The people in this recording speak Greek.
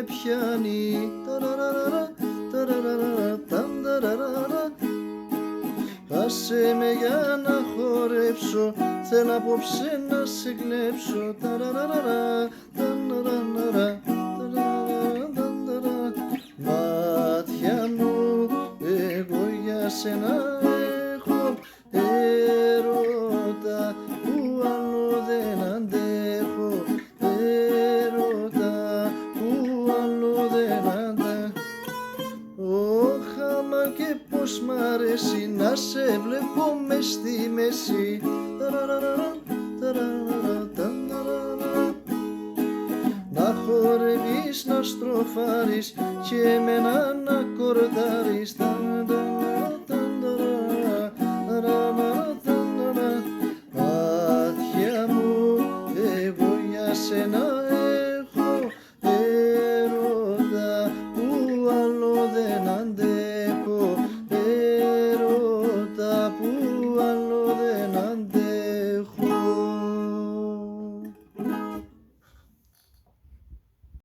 πιάνει. Άσε με για να χορέψω, θέλω απόψε να σε κλέψω. Μάτια μου, εγώ για σένα έχω έρωτα που άλλο δεν αντέχω. Έρωτα που άλλο δεν αντέχω. Όχ, και πως μ' αρέσει να σε βλέπω μες στη μέση. Να χορεύεις, να στροφάρεις και εμένα να κορδάρεις.